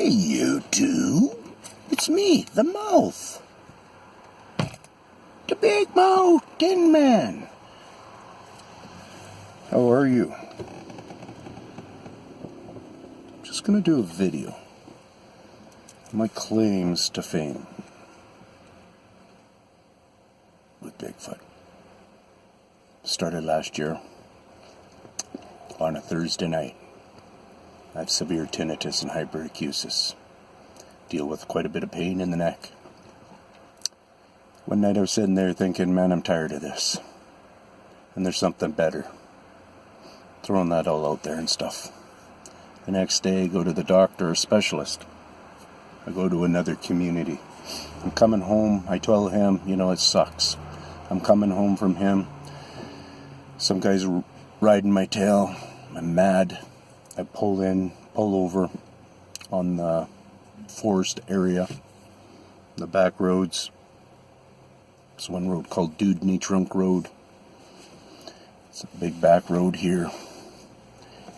Hey, you two. It's me, the mouth. The big mouth, Tinman. How are you? I'm just gonna do a video. My claims to fame with Bigfoot. Started last year on a Thursday night. I have severe tinnitus and hyperacusis. Deal with quite a bit of pain in the neck. One night I was sitting there thinking, man, I'm tired of this. And there's something better. Throwing that all out there and stuff. The next day I go to the doctor or specialist. I go to another community. I'm coming home. I tell him, it sucks. I'm coming home from him. Some guy's riding my tail. I'm mad. I pull over on the forest area, the back roads. There's one road called Dudney Trunk Road. It's a big back road here,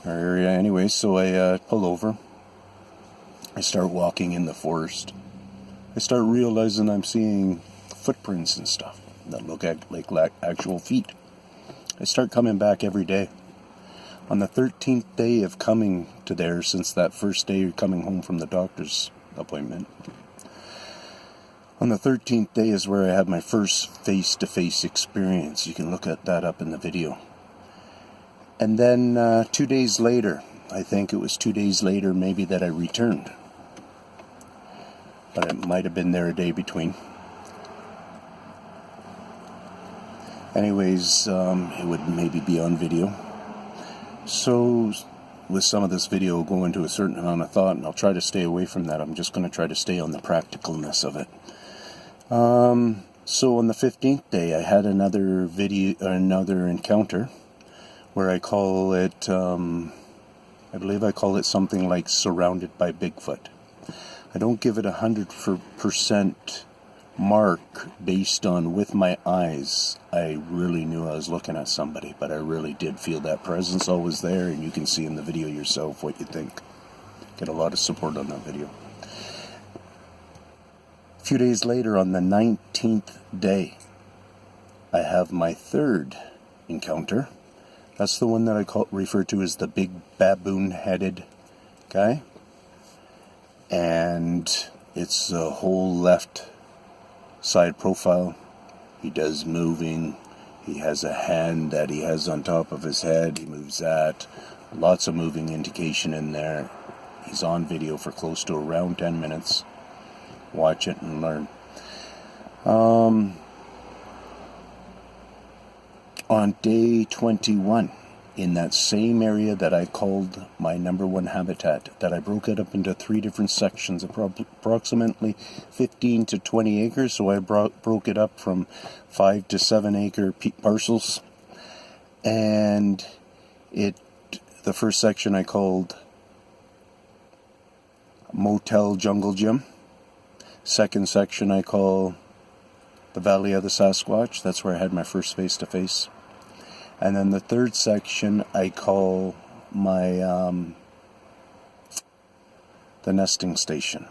our area anyway, so I pull over. I start walking in the forest. I start realizing I'm seeing footprints and stuff that look like actual feet. I start coming back every day. On the 13th day of coming to there, since that first day of coming home from the doctor's appointment, on the 13th day is where I had my first face-to-face experience. You can look at that up in the video. And then 2 days later, I think it was 2 days later maybe that I returned. But it might have been there a day between. Anyways, it would maybe be on video. So, with some of this video, I'll go into a certain amount of thought, and I'll try to stay away from that. I'm just going to try to stay on the practicalness of it. So on the 15th day, I had another encounter, where I call it, I believe I call it something like surrounded by Bigfoot. I don't give it 100% mark based on with my eyes. I really knew I was looking at somebody, but I really did feel that presence always there, and you can see in the video yourself what you think. Get a lot of support on that video. A few days later, on the 19th day, I have my third encounter. That's the one that I refer to as the big baboon-headed guy. And it's a whole left side profile. He does moving. He has a hand that he has on top of his head. He moves that. Lots of moving indication in there. He's on video for close to around 10 minutes. Watch it and learn. On day 21, in that same area that I called my number one habitat, that I broke it up into 3 different sections, approximately 15 to 20 acres, so I broke it up from 5 to 7 acre parcels, and the first section I called Motel Jungle Gym. Second section I call the Valley of the Sasquatch. That's where I had my first face-to-face. And then the third section I call my the nesting station.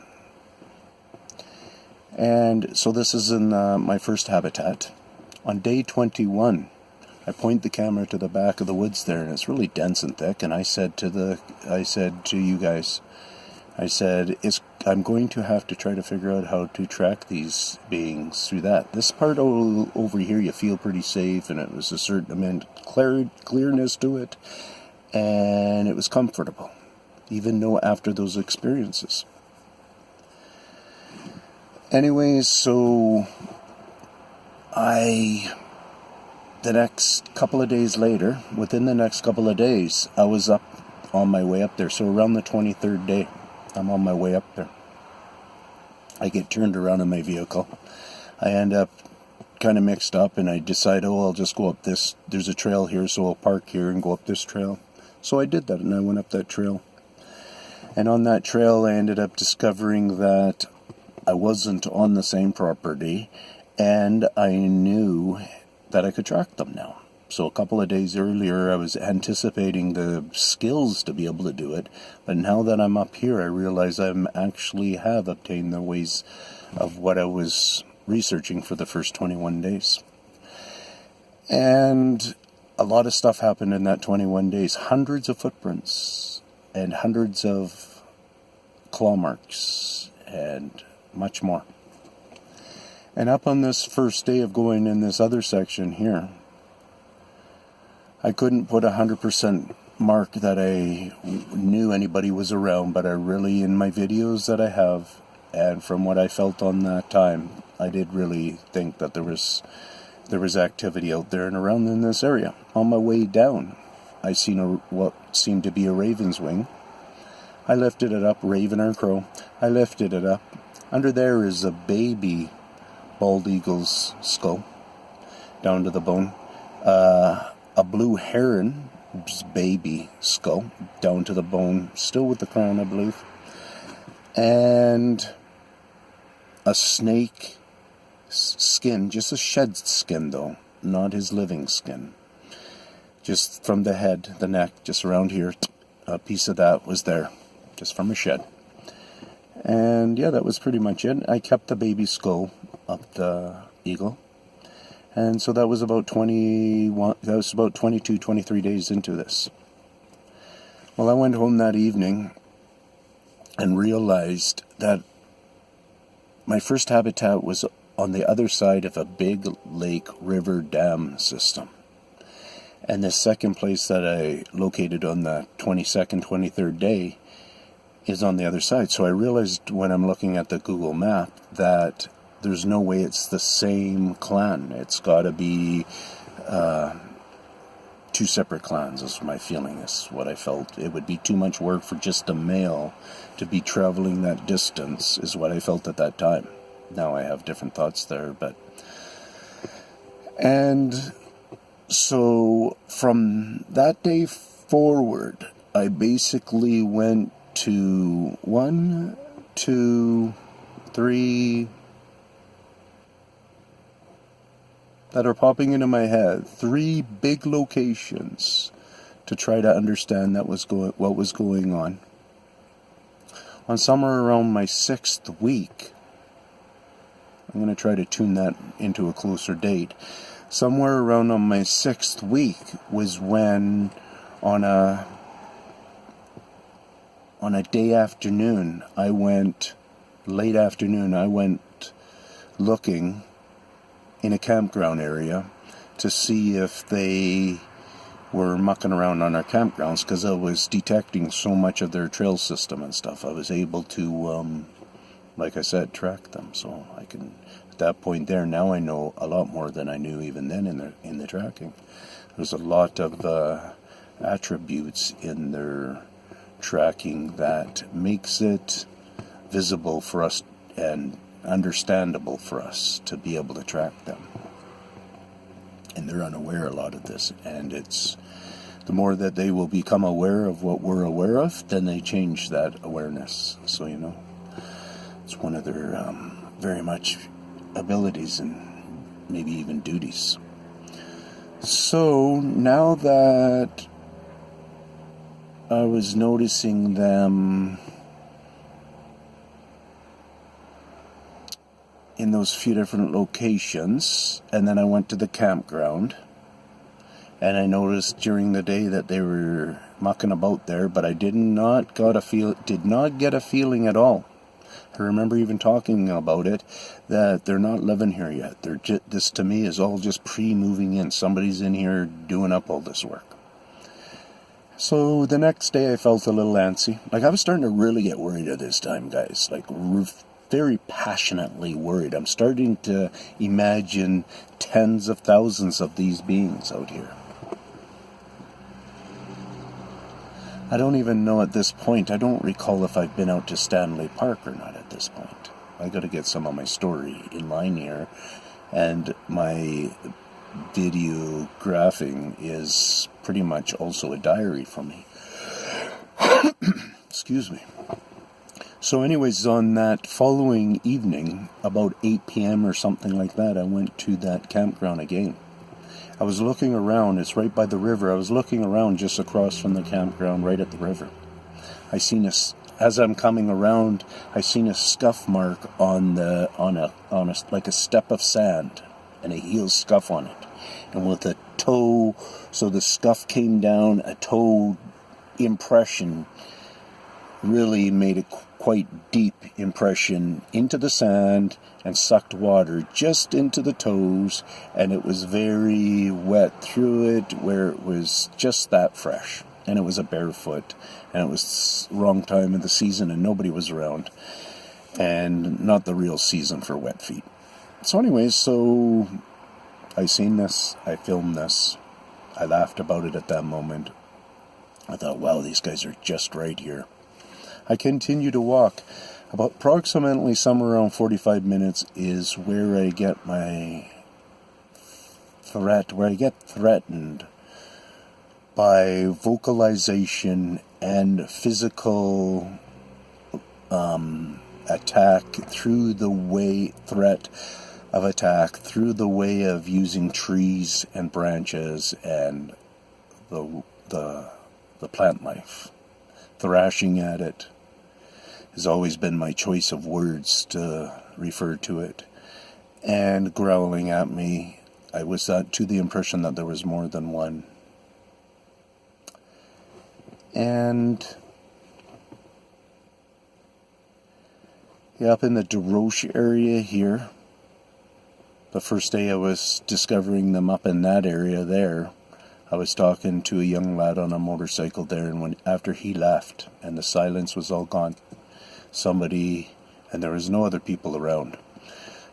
And so this is in my first habitat. On day 21, I point the camera to the back of the woods there, and it's really dense and thick. And I said to you guys, I'm going to have to try to figure out how to track these beings through that. This part over here, you feel pretty safe, and it was a certain amount of clearness to it, and it was comfortable, even though after those experiences. Anyways, so the next couple of days later, within the next couple of days, I was on my way up there. So around the 23rd day, I'm on my way up there. I get turned around in my vehicle. I end up kind of mixed up, and I decide, I'll just go up this. There's a trail here, so I'll park here and go up this trail. So I did that, and I went up that trail. And on that trail, I ended up discovering that I wasn't on the same property, and I knew that I could track them now. So a couple of days earlier, I was anticipating the skills to be able to do it. But now that I'm up here, I realize I actually have obtained the ways of what I was researching for the first 21 days. And a lot of stuff happened in that 21 days. Hundreds of footprints and hundreds of claw marks and much more. And up on this first day of going in this other section here, I couldn't put 100% mark that I knew anybody was around, but I really, in my videos that I have, and from what I felt on that time, I did really think that there was activity out there and around in this area. On my way down, I seen what seemed to be a raven's wing. I lifted it up, raven or crow. I lifted it up. Under there is a baby bald eagle's skull, down to the bone. A blue heron's baby skull, down to the bone, still with the crown, I believe. And a snake skin, just a shed skin though, not his living skin. Just from the head, the neck, just around here, a piece of that was there, just from a shed. And yeah, that was pretty much it. I kept the baby skull of the eagle. And so that was about 22, 23 days into this. Well, I went home that evening and realized that my first habitat was on the other side of a big lake river dam system. And the second place that I located on the 22nd, 23rd day is on the other side. So I realized when I'm looking at the Google map that there's no way it's the same clan. It's got to be two separate clans, is my feeling, is what I felt. It would be too much work for just a male to be traveling that distance, is what I felt at that time. Now I have different thoughts there, but... And so from that day forward, I basically went to 1, 2, 3... that are popping into my head, 3 big locations to try to understand what was going on. On somewhere around my 6th week, I'm going to try to tune that into a closer date. Somewhere around on my 6th week was when, on a day afternoon, late afternoon, I went looking in a campground area to see if they were mucking around on our campgrounds, because I was detecting so much of their trail system and stuff. I was able to, like I said, track them. So I can, at that point there, now I know a lot more than I knew even then in the tracking. There's a lot of attributes in their tracking that makes it visible for us and understandable for us to be able to track them. And they're unaware a lot of this, and it's the more that they will become aware of what we're aware of, then they change that awareness. So it's one of their very much abilities and maybe even duties. So now that I was noticing them in those few different locations, and then I went to the campground, and I noticed during the day that they were mucking about there, but I did not get a feeling at all. I remember even talking about it, that they're not living here yet. This to me is all just pre-moving in. Somebody's in here doing up all this work. So the next day I felt a little antsy. Like, I was starting to really get worried at this time, guys. Like, very passionately worried. I'm starting to imagine tens of thousands of these beings out here. I don't even know at this point. I don't recall if I've been out to Stanley Park or not at this point. I got to get some of my story in line here, and my videographing is pretty much also a diary for me. Excuse me. So anyways, on that following evening, about 8 p.m. or something like that, I went to that campground again. I was looking around. It's right by the river. I was looking around just across from the campground, right at the river. As I'm coming around, I seen a scuff mark on like a step of sand, and a heel scuff on it, and with a toe. So the scuff came down. A toe impression really made a quite deep impression into the sand and sucked water just into the toes, and it was very wet through it, where it was just that fresh. And it was a barefoot, and it was wrong time of the season, and nobody was around, and not the real season for wet feet. So anyways, so I seen this, I filmed this, I laughed about it at that moment. I thought, wow, these guys are just right here. I continue to walk. About approximately somewhere around 45 minutes is where I get threatened by vocalization and physical attack through the way of using trees and branches and the plant life. Thrashing at it has always been my choice of words to refer to it. And growling at me, I was to the impression that there was more than one. And up in the DeRoche area here, the first day I was discovering them up in that area there, I was talking to a young lad on a motorcycle there, and after he left and the silence was all gone, and there was no other people around,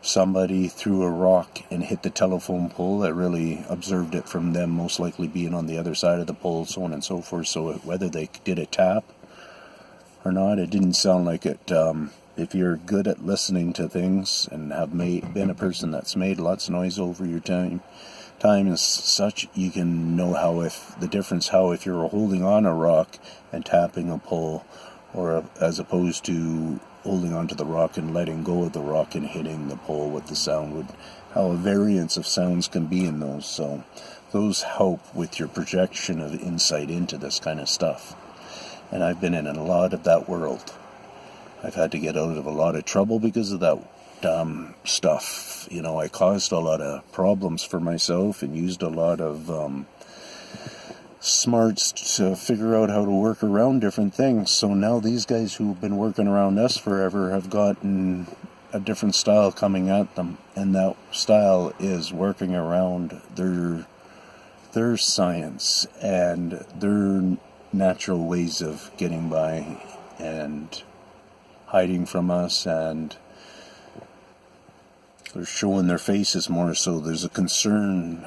somebody threw a rock and hit the telephone pole. I really observed it from them most likely being on the other side of the pole, so on and so forth. So whether they did a tap or not, it didn't sound like it. If you're good at listening to things and have been a person that's made lots of noise over your time as such, you can know if you're holding on a rock and tapping a pole, or as opposed to holding onto the rock and letting go of the rock and hitting the pole, what the sound would, how a variance of sounds can be in those. So those help with your projection of insight into this kind of stuff. And I've been in a lot of that world. I've had to get out of a lot of trouble because of that stuff. I caused a lot of problems for myself and used a lot of smarts to figure out how to work around different things. So now these guys who've been working around us forever have gotten a different style coming at them, and that style is working around their science and their natural ways of getting by and hiding from us, and they're showing their faces more. So there's a concern.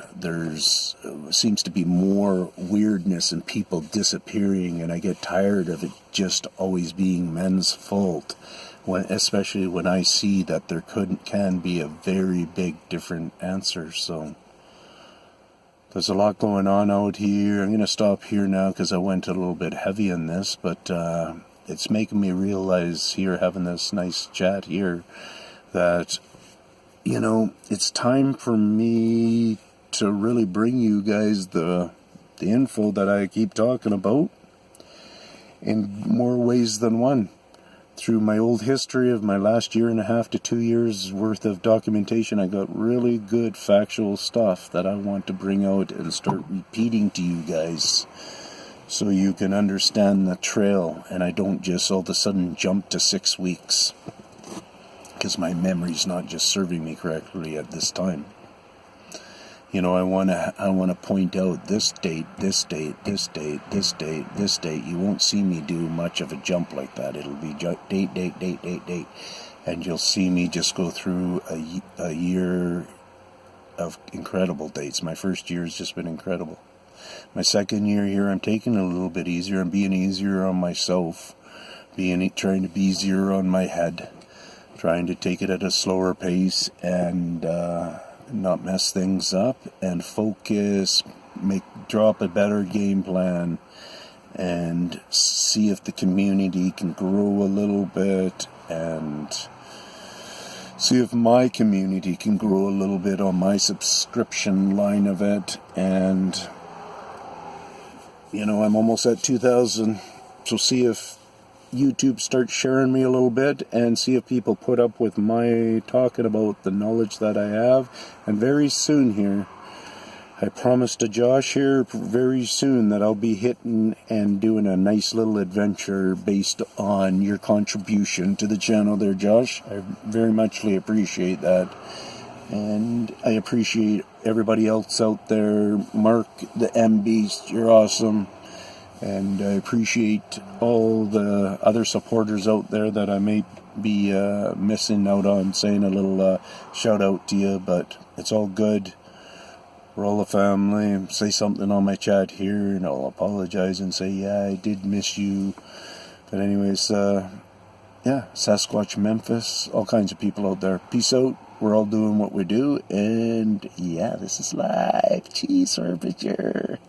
Seems to be more weirdness and people disappearing, and I get tired of it just always being men's fault. Especially when I see that there can be a very big different answer. So there's a lot going on out here. I'm going to stop here now because I went a little bit heavy in this, but it's making me realize here, having this nice chat here, that it's time for me to really bring you guys the info that I keep talking about in more ways than one. Through my old history of my last 1.5 to 2 years worth of documentation, I got really good factual stuff that I want to bring out and start repeating to you guys so you can understand the trail, and I don't just all of a sudden jump to 6 weeks, because my memory's not just serving me correctly at this time. I want to point out this date, this date, this date, this date, this date. You won't see me do much of a jump like that. It'll be date, and you'll see me just go through a year of incredible dates. My first year has just been incredible. My second year here, I'm taking it a little bit easier. I'm being easier on myself, trying to be easier on my head, trying to take it at a slower pace and not mess things up, and focus, drop a better game plan, and see if the community can grow a little bit, and see if my community can grow a little bit on my subscription line of it. And, I'm almost at 2,000. So see if YouTube starts sharing me a little bit, and see if people put up with my talking about the knowledge that I have. And very soon here, I promised to Josh here very soon that I'll be hitting and doing a nice little adventure based on your contribution to the channel there, Josh. I very muchly appreciate that. And I appreciate everybody else out there. Mark, the M-Beast, you're awesome. And I appreciate all the other supporters out there that I may be missing out on saying a little shout out to you, but it's all good. We're all a family. Say something on my chat here and I'll apologize and say, yeah, I did miss you. But anyways, Sasquatch, Memphis, all kinds of people out there. Peace out. We're all doing what we do. And yeah, this is live. Cheese, Herbiger.